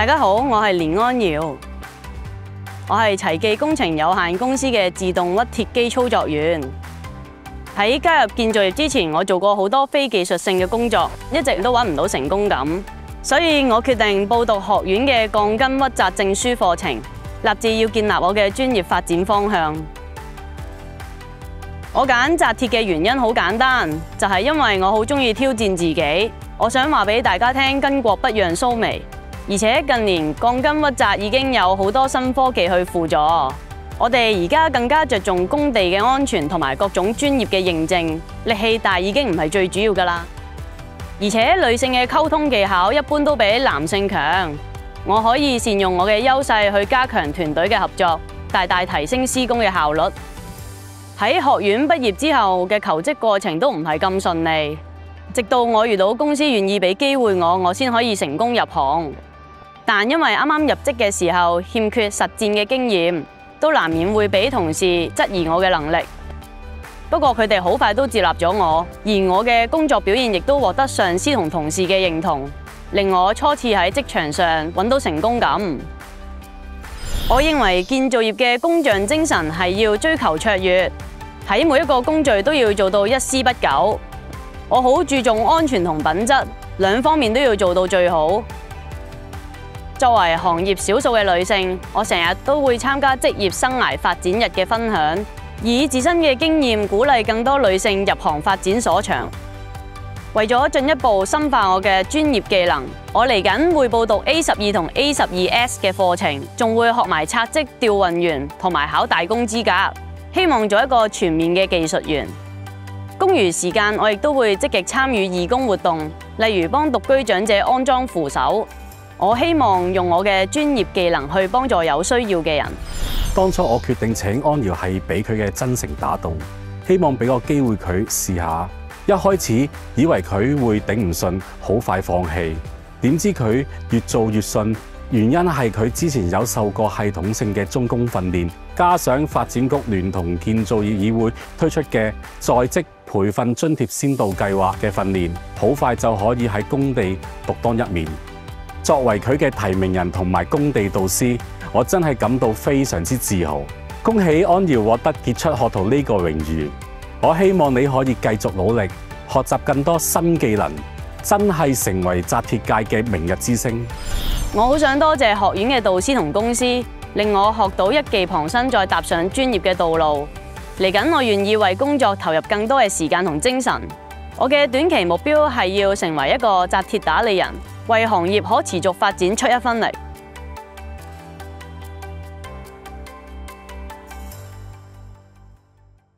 大家好，我係連安瑤，我係齊記工程有限公司嘅自動屈鐵機操作員。喺加入建造業之前，我做過好多非技術性嘅工作，一直都揾唔到成功感，所以我決定報讀學院嘅鋼筋屈紮證書課程，立志要建立我嘅專業發展方向。我揀紮鐵嘅原因好簡單，就係因為我好中意挑戰自己。我想話俾大家聽，巾幗不讓鬚眉。而且近年鋼筋屈紮已經有好多新科技去輔助，我哋而家更加着重工地嘅安全同埋各種專業嘅認證，力氣大已經唔係最主要㗎喇。而且女性嘅溝通技巧一般都比男性強，我可以善用我嘅優勢去加強團隊嘅合作，大大提升施工嘅效率。喺學院畢業之後嘅求職過程都唔係咁順利，直到我遇到公司願意俾機會我先可以成功入行。但因為啱啱入職嘅時候欠缺實戰嘅經驗，都難免會俾同事質疑我嘅能力。不過佢哋好快都接納咗我，而我嘅工作表現亦都獲得上司同同事嘅認同，令我初次喺職場上揾到成功感。我認為建造業嘅工匠精神係要追求卓越，喺每一個工序都要做到一絲不苟。我好注重安全同品質，兩方面都要做到最好。作為行業少數嘅女性，我成日都會參加職業生涯發展日嘅分享，以自身嘅經驗鼓勵更多女性入行發展所長。為咗進一步深化我嘅專業技能，我嚟緊會報讀 A12同 A12S 嘅課程，仲會學埋拆職調運員同埋考大工資格，希望做一個全面嘅技術員。公餘時間我亦都會積極參與義工活動，例如幫獨居長者安裝扶手。我希望用我嘅專業技能去幫助有需要嘅人。當初我決定請安瑤係俾佢嘅真誠打動，希望俾個機會佢試下。一開始以為佢會頂唔順，好快放棄。點知佢越做越順，原因係佢之前有受過系統性嘅中工訓練，加上發展局聯同建造業議會推出嘅在職培訓津貼先導計劃嘅訓練，好快就可以喺工地獨當一面。作為佢嘅提名人同埋工地導師，我真係感到非常之自豪。恭喜安瑤獲得傑出學徒呢個榮譽。我希望你可以繼續努力，學習更多新技能，真係成為紮鐵界嘅明日之星。我好想多謝學院嘅導師同公司，令我學到一技傍身，再踏上專業嘅道路。嚟緊我願意為工作投入更多嘅時間同精神。我嘅短期目標係要成為一個紮鐵打理人，為行業可持續發展出一分力。